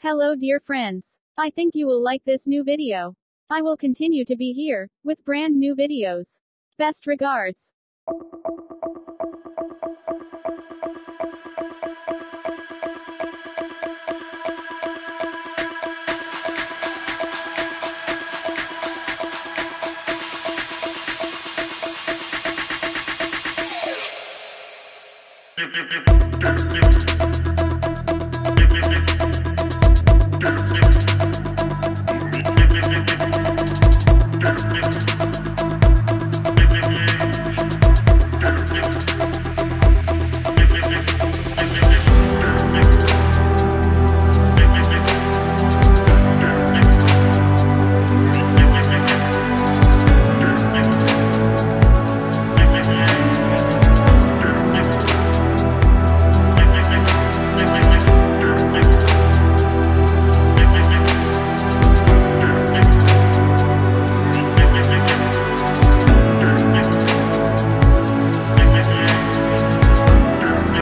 Hello dear friends. I think you will like this new video. I will continue to be here, with brand new videos. Best regards. You